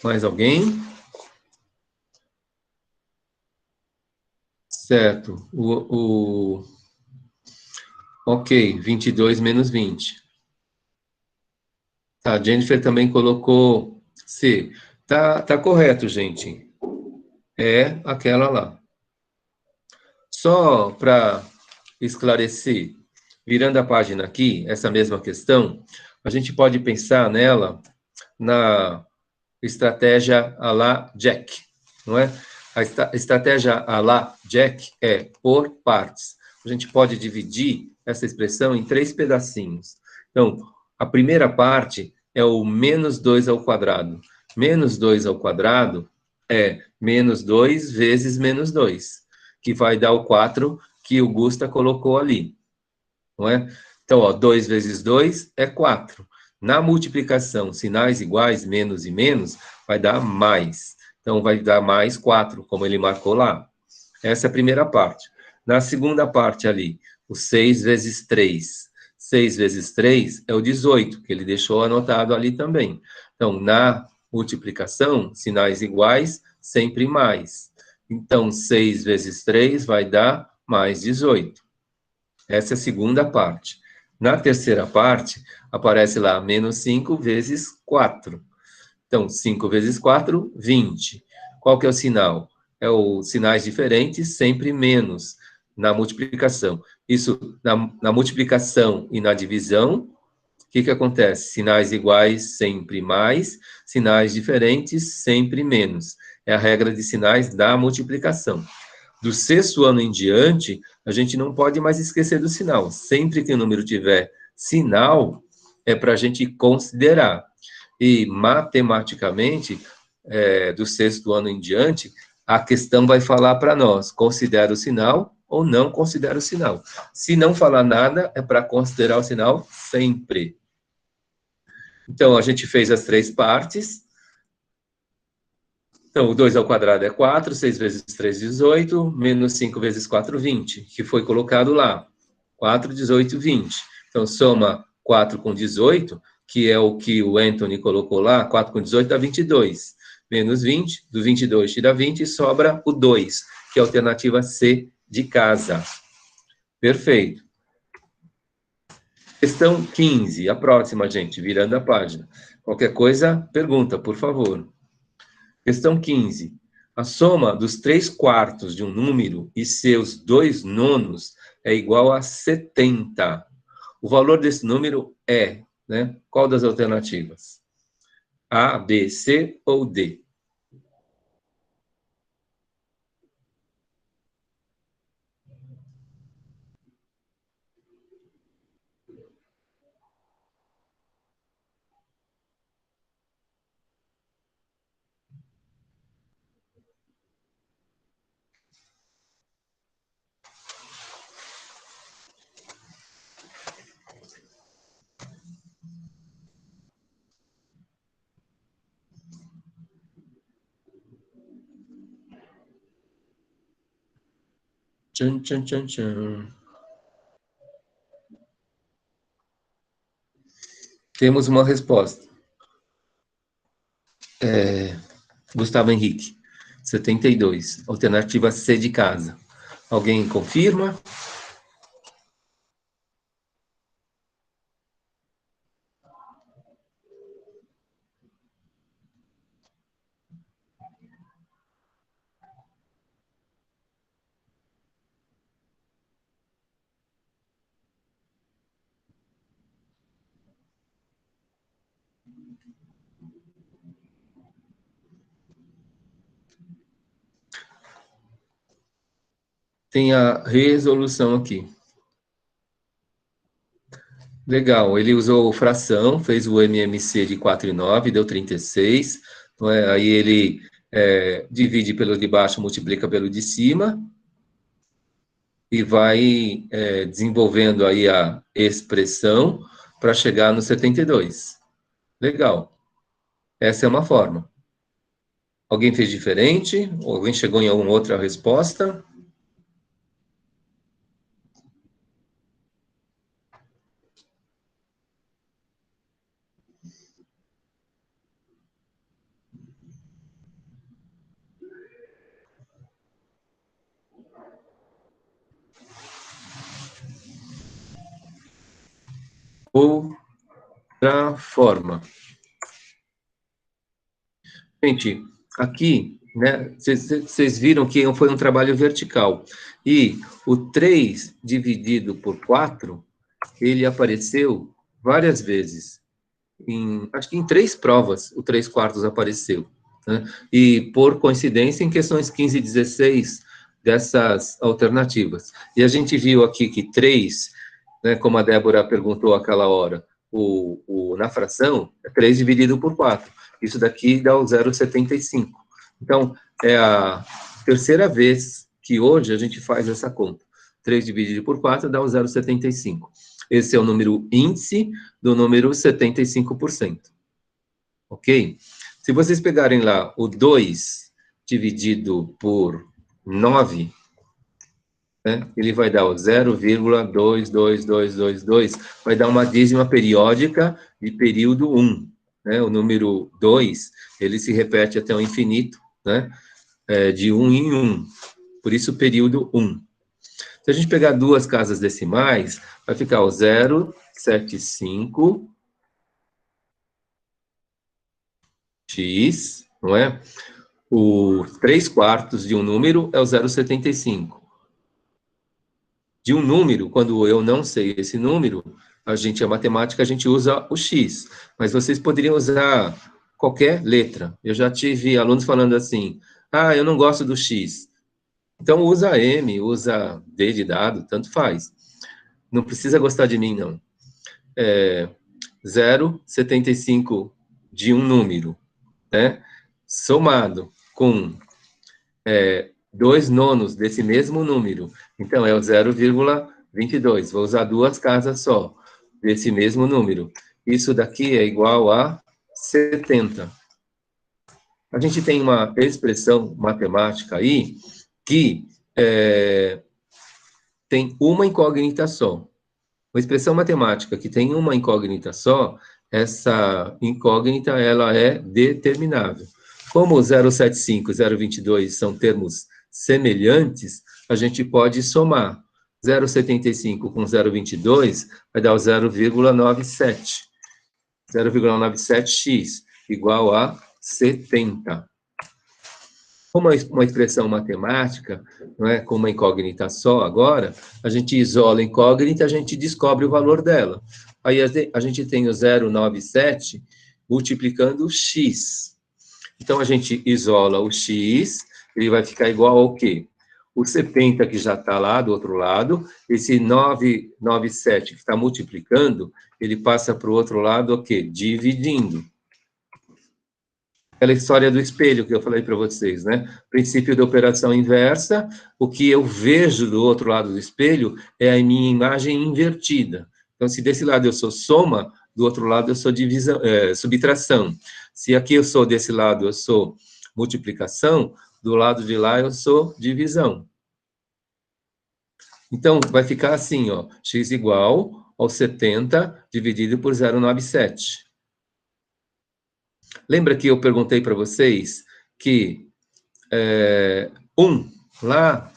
Mais alguém? Certo. Ok, 22 menos 20. Tá, a Jennifer também colocou C. Tá correto, gente. É aquela lá. Só para esclarecer, virando a página aqui, essa mesma questão, a gente pode pensar nela na estratégia à la Jack, não é? A estratégia à la Jack é por partes. A gente pode dividir essa expressão em 3 pedacinhos. Então, a primeira parte é o menos 2 ao quadrado. Menos 2 ao quadrado é menos 2 vezes menos 2, que vai dar o 4 que o Gusta colocou ali, não é? Então, ó, 2 vezes 2 é 4. Na multiplicação, sinais iguais, menos e menos, vai dar mais. Então, vai dar mais 4, como ele marcou lá. Essa é a primeira parte. Na segunda parte ali, o 6 vezes 3. 6 vezes 3 é o 18, que ele deixou anotado ali também. Então, na multiplicação, sinais iguais, sempre mais. Então, 6 vezes 3 vai dar mais 18. Essa é a segunda parte. Na terceira parte, aparece lá menos 5 vezes 4. Então, 5 vezes 4, 20. Qual que é o sinal? É os sinais diferentes, sempre menos na multiplicação. Isso, na multiplicação e na divisão, o que acontece? Sinais iguais, sempre mais, sinais diferentes, sempre menos. É a regra de sinais da multiplicação. Do sexto ano em diante, a gente não pode mais esquecer do sinal. Sempre que o número tiver sinal, é para a gente considerar. E matematicamente, do sexto ano em diante, a questão vai falar para nós: considera o sinal ou não considera o sinal. Se não falar nada, é para considerar o sinal sempre. Então, a gente fez as 3 partes. Então, o 2 ao quadrado é 4, 6 vezes 3, 18, menos 5 vezes 4, 20, que foi colocado lá. 4, 18, 20. Então, soma 4 com 18, que é o que o Anthony colocou lá, 4 com 18 dá 22. Menos 20, do 22 tira 20 e sobra o 2, que é a alternativa C de casa. Perfeito. Questão 15, a próxima, gente, virando a página. Qualquer coisa, pergunta, por favor. Questão 15. A soma dos 3 quartos de um número e seus 2 nonos é igual a 70. O valor desse número é, né? Qual das alternativas? A, B, C ou D? Tchan, tchan, tchan, tchan. Temos uma resposta. Gustavo Henrique, 72. Alternativa C de casa. Alguém confirma? Tem a resolução aqui. Legal, ele usou fração, fez o MMC de 4,9, deu 36. Não é? Aí ele divide pelo de baixo, multiplica pelo de cima, e vai desenvolvendo aí a expressão para chegar no 72. Legal. Essa é uma forma. Alguém fez diferente? Ou alguém chegou em alguma outra resposta? Outra forma. Gente, aqui, né, vocês viram que foi um trabalho vertical. E o 3 dividido por 4, ele apareceu várias vezes. Acho que em 3 provas, o 3/4 apareceu. Né? E, por coincidência, em questões 15 e 16 dessas alternativas. E a gente viu aqui que 3, né, como a Débora perguntou aquela hora, na fração, é 3 dividido por 4. Isso daqui dá o 0,75. Então, é a terceira vez que hoje a gente faz essa conta. 3 dividido por 4 dá o 0,75. Esse é o número índice do número 75%. Ok? Se vocês pegarem lá o 2 dividido por 9, né, ele vai dar o 0,22222, vai dar uma dízima periódica de período 1. Né? O número 2, ele se repete até o infinito, né? De 1 em 1. Por isso, período 1. Se a gente pegar duas casas decimais, vai ficar o 0,75 x, não é? O 3/4 de um número é o 0,75. De um número, quando eu não sei esse número, a matemática, a gente usa o x. Mas vocês poderiam usar qualquer letra. Eu já tive alunos falando assim, eu não gosto do x. Então, usa M, usa D de dado, tanto faz. Não precisa gostar de mim, não. 0,75 de um número, né? Somado com 2 nonos desse mesmo número. Então, é o 0,22. Vou usar duas casas só desse mesmo número. Isso daqui é igual a 70. A gente tem uma expressão matemática aí que tem uma incógnita só. Uma expressão matemática que tem uma incógnita só, essa incógnita ela é determinável. Como 0,75 e 0,22 são termos semelhantes, a gente pode somar. 0,75 com 0,22 vai dar o 0,97. 0,97x igual a 70. Como uma expressão matemática, não é, com uma incógnita só agora, a gente isola a incógnita, a gente descobre o valor dela. Aí a gente tem o 0,97 multiplicando o x. Então, a gente isola o x, ele vai ficar igual ao quê? O 70 que já está lá do outro lado, esse 997 que está multiplicando, ele passa para o outro lado o quê? Dividindo. Aquela história do espelho que eu falei para vocês, né? Princípio da operação inversa, o que eu vejo do outro lado do espelho é a minha imagem invertida. Então, se desse lado eu sou soma, do outro lado eu sou subtração. Se aqui eu sou desse lado eu sou multiplicação, do lado de lá eu sou divisão. Então, vai ficar assim, ó, x igual ao 70 dividido por 0,97. Lembra que eu perguntei para vocês que 1, lá,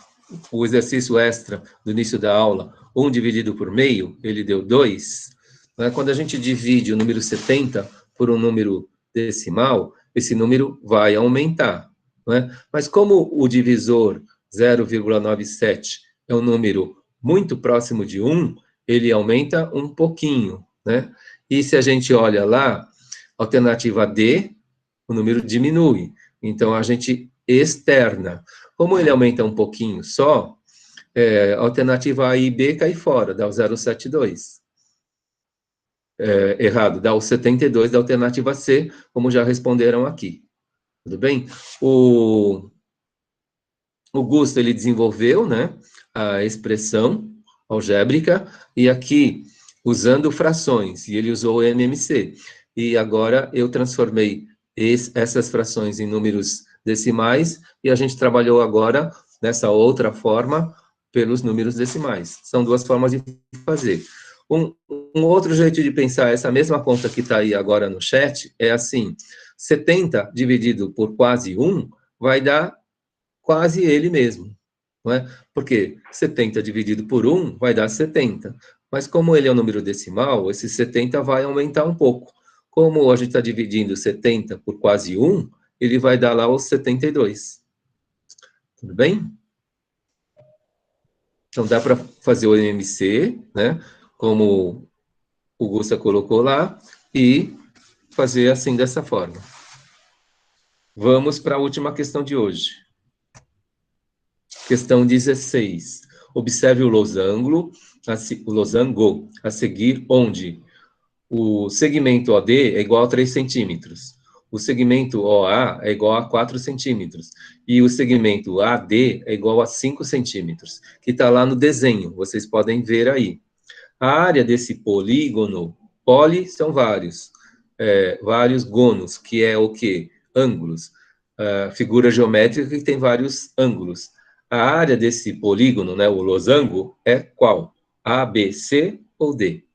o exercício extra do início da aula, 1 dividido por meio, ele deu 2. Né? Quando a gente divide o número 70 por um número decimal, esse número vai aumentar. Né? Mas como o divisor 0,97 é um número muito próximo de 1, ele aumenta um pouquinho. Né? E se a gente olha lá, alternativa D, o número diminui. Então, a gente externa. Como ele aumenta um pouquinho só, a alternativa A e B cai fora, dá o 0,72. Errado, dá o 72 da alternativa C, como já responderam aqui. Tudo bem? O Gusto, ele desenvolveu, né, a expressão algébrica, e aqui, usando frações, e ele usou o MMC. E agora eu transformei essas frações em números decimais, e a gente trabalhou agora, nessa outra forma, pelos números decimais. São duas formas de fazer. Um outro jeito de pensar essa mesma conta que está aí agora no chat é assim: 70 dividido por quase 1 vai dar quase ele mesmo, não é? Porque 70 dividido por 1 vai dar 70. Mas como ele é um número decimal, esse 70 vai aumentar um pouco. Como a gente está dividindo 70 por quase 1, ele vai dar lá os 72. Tudo bem? Então dá para fazer o MMC, né? Como o Gusta colocou lá, e fazer assim dessa forma. Vamos para a última questão de hoje. Questão 16. Observe o losango a seguir, onde o segmento OD é igual a 3 centímetros, o segmento OA é igual a 4 centímetros, e o segmento AD é igual a 5 centímetros, que está lá no desenho, vocês podem ver aí. A área desse polígono, poli são vários, vários gonos, que é o quê? Ângulos. Figura geométrica que tem vários ângulos. A área desse polígono, né, o losango, é qual? A, B, C ou D?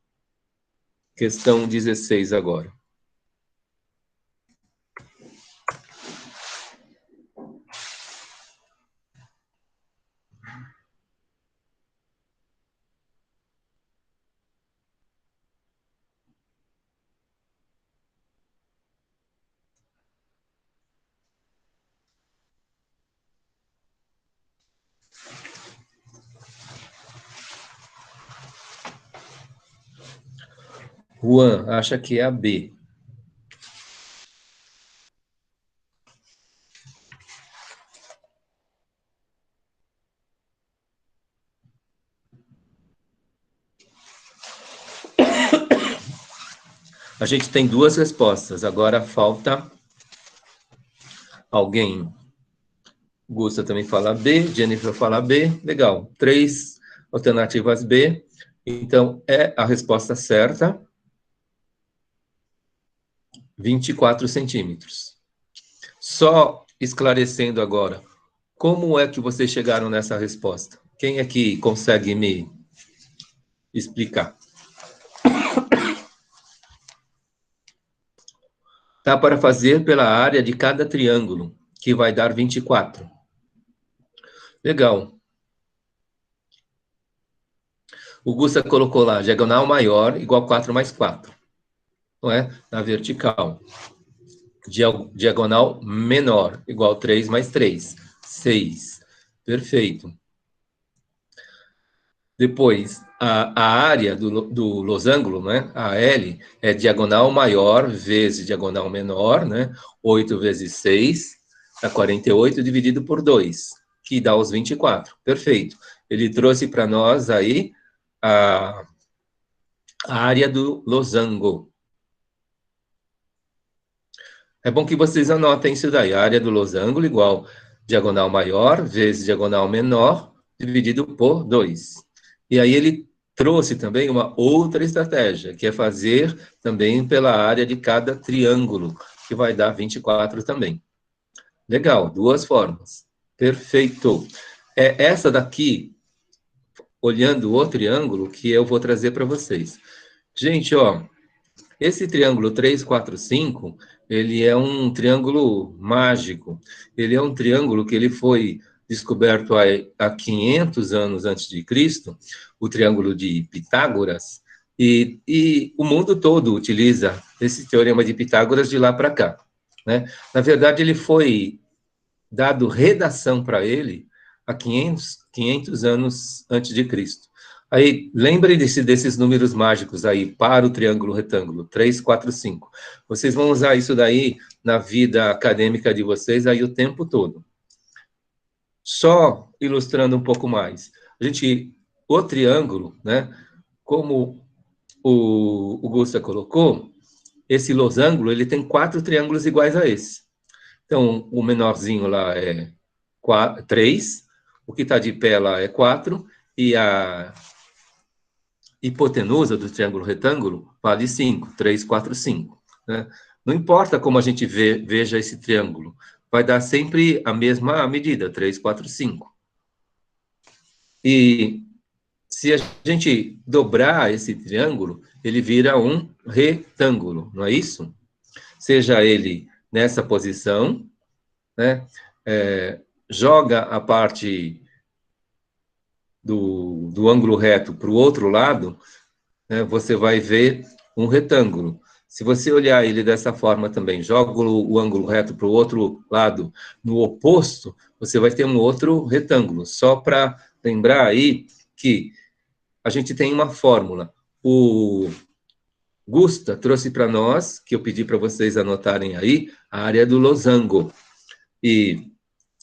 Questão 16 agora. Juan acha que é a B. A gente tem duas respostas, agora falta alguém. Gusta também fala B, Jennifer fala B, legal. 3 alternativas B, então é a resposta certa, 24 centímetros. Só esclarecendo agora, como é que vocês chegaram nessa resposta? Quem é que consegue me explicar? Tá para fazer pela área de cada triângulo, que vai dar 24. Legal. O Gusta colocou lá, diagonal maior igual 4 mais 4. Não é? Na vertical. Diagonal menor igual 3 mais 3. 6. Perfeito. Depois, a área do losango, né? A L, é diagonal maior vezes diagonal menor, né? 8 vezes 6 dá 48 dividido por 2, que dá os 24. Perfeito. Ele trouxe para nós aí a área do losango. É bom que vocês anotem isso daí. A área do losango igual diagonal maior vezes diagonal menor dividido por 2. E aí ele trouxe também uma outra estratégia, que é fazer também pela área de cada triângulo, que vai dar 24 também. Legal, duas formas. Perfeito. Essa daqui, olhando o triângulo que eu vou trazer para vocês. Gente, ó, esse triângulo 3, 4, 5, ele é um triângulo mágico. Ele é um triângulo que ele foi descoberto há 500 anos antes de Cristo, o triângulo de Pitágoras, e o mundo todo utiliza esse teorema de Pitágoras de lá para cá, né? Na verdade, ele foi dado redação para ele há 500 anos antes de Cristo. Aí, lembrem-se desses números mágicos aí, para o triângulo retângulo, 3, 4, 5. Vocês vão usar isso daí na vida acadêmica de vocês aí o tempo todo. Só ilustrando um pouco mais. O triângulo, né, como o Gusta colocou, esse losango, ele tem 4 triângulos iguais a esse. Então, o menorzinho lá é 3, o que está de pé lá é 4, e a hipotenusa do triângulo retângulo vale 5, 3, 4, 5. Né? Não importa como a gente veja esse triângulo, vai dar sempre a mesma medida, 3, 4, 5. E se a gente dobrar esse triângulo, ele vira um retângulo, não é isso? Seja ele nessa posição, né? Joga a parte do ângulo reto para o outro lado, né, você vai ver um retângulo. Se você olhar ele dessa forma também, joga o ângulo reto para o outro lado, no oposto, você vai ter um outro retângulo. Só para lembrar aí que a gente tem uma fórmula. O Gusta trouxe para nós, que eu pedi para vocês anotarem aí, a área do losango. E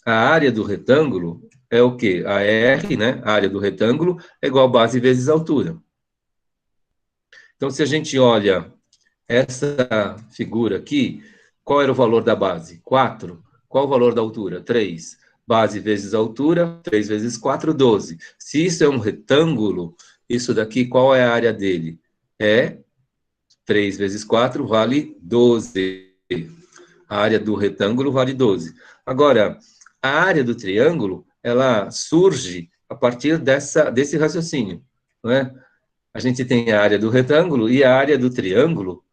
a área do retângulo é o quê? A R, né? A área do retângulo é igual a base vezes altura. Então, se a gente olha essa figura aqui, qual era o valor da base? 4. Qual o valor da altura? 3. Base vezes altura, 3 vezes 4, 12. Se isso é um retângulo, isso daqui, qual é a área dele? É 3 vezes 4 vale 12. A área do retângulo vale 12. Agora, a área do triângulo, ela surge a partir desse raciocínio, não é? A gente tem a área do retângulo e a área do triângulo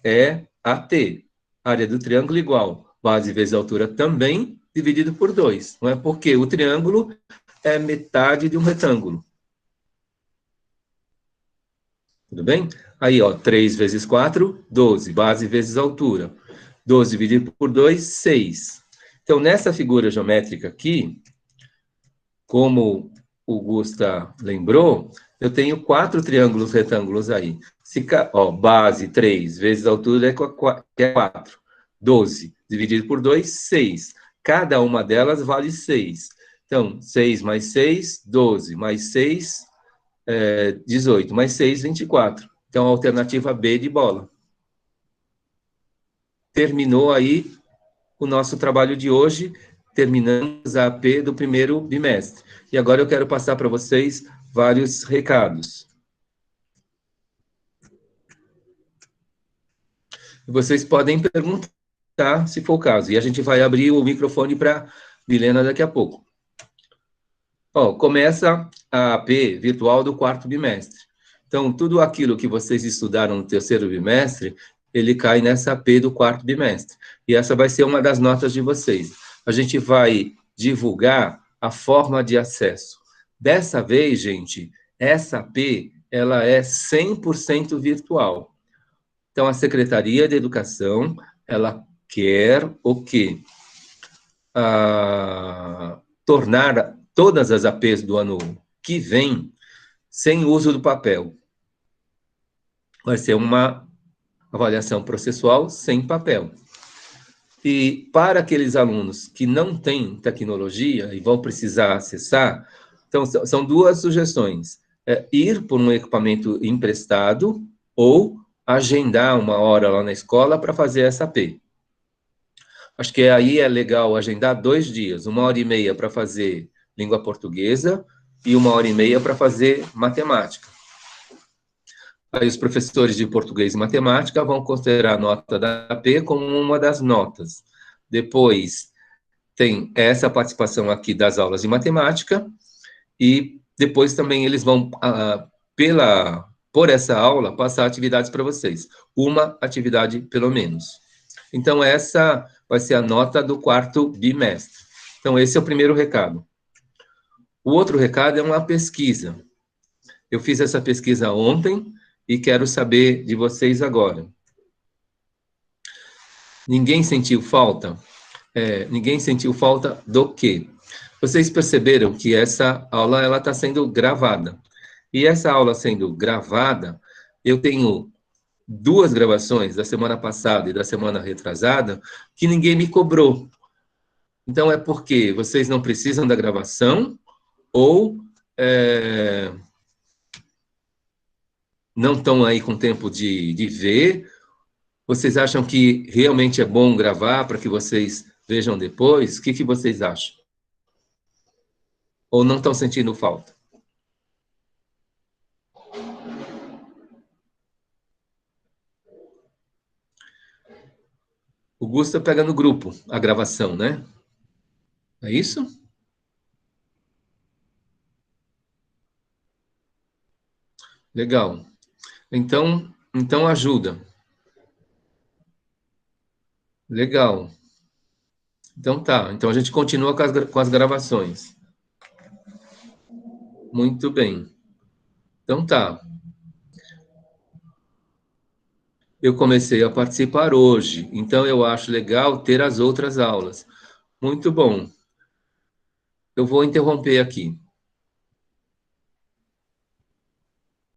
é AT. A área do triângulo igual base vezes altura também dividido por 2, não é? Porque o triângulo é metade de um retângulo. Tudo bem? Aí, ó, 3 vezes 4, 12. Base vezes altura. 12 dividido por 2, 6. Então, nessa figura geométrica aqui, como o Gusta lembrou, eu tenho 4 triângulos retângulos aí. Ó, base 3 vezes altura é 4. 12 dividido por 2, 6. Cada uma delas vale 6. Então, 6 mais 6, 12. Mais 6, 18. Mais 6, 24. Então, a alternativa B de bola. Terminou aí o nosso trabalho de hoje. Terminamos a AP do primeiro bimestre. E agora eu quero passar para vocês vários recados. Vocês podem perguntar, se for o caso. E a gente vai abrir o microfone para Milena daqui a pouco. Ó, começa a AP virtual do quarto bimestre. Então, tudo aquilo que vocês estudaram no terceiro bimestre, ele cai nessa AP do quarto bimestre. E essa vai ser uma das notas de vocês. A gente vai divulgar a forma de acesso. Dessa vez, gente, essa AP, ela é 100% virtual. Então, a Secretaria de Educação, ela quer o quê? Tornar todas as APs do ano que vem sem uso do papel. Vai ser uma avaliação processual sem papel. E para aqueles alunos que não têm tecnologia e vão precisar acessar, então são duas sugestões. Ir por um equipamento emprestado ou agendar uma hora lá na escola para fazer essa AP. Acho que aí é legal agendar 2 dias, 1h30 para fazer língua portuguesa e 1h30 para fazer matemática. Aí os professores de português e matemática vão considerar a nota da AP como uma das notas. Depois tem essa participação aqui das aulas de matemática e depois também eles vão, por essa aula, passar atividades para vocês. Uma atividade, pelo menos. Então, essa vai ser a nota do quarto bimestre. Então, esse é o primeiro recado. O outro recado é uma pesquisa. Eu fiz essa pesquisa ontem e quero saber de vocês agora. Ninguém sentiu falta? Ninguém sentiu falta do quê? Vocês perceberam que essa aula ela está sendo gravada. E essa aula sendo gravada, eu tenho 2 gravações da semana passada e da semana retrasada que ninguém me cobrou. Então, é porque vocês não precisam da gravação ou não estão aí com tempo de ver. Vocês acham que realmente é bom gravar para que vocês vejam depois? O que vocês acham? Ou não estão sentindo falta? O Gusta pega no grupo a gravação, né? É isso? Legal. Então ajuda. Legal. Então tá. Então a gente continua com as gravações. Muito bem. Então tá. Eu comecei a participar hoje, então eu acho legal ter as outras aulas. Muito bom. Eu vou interromper aqui.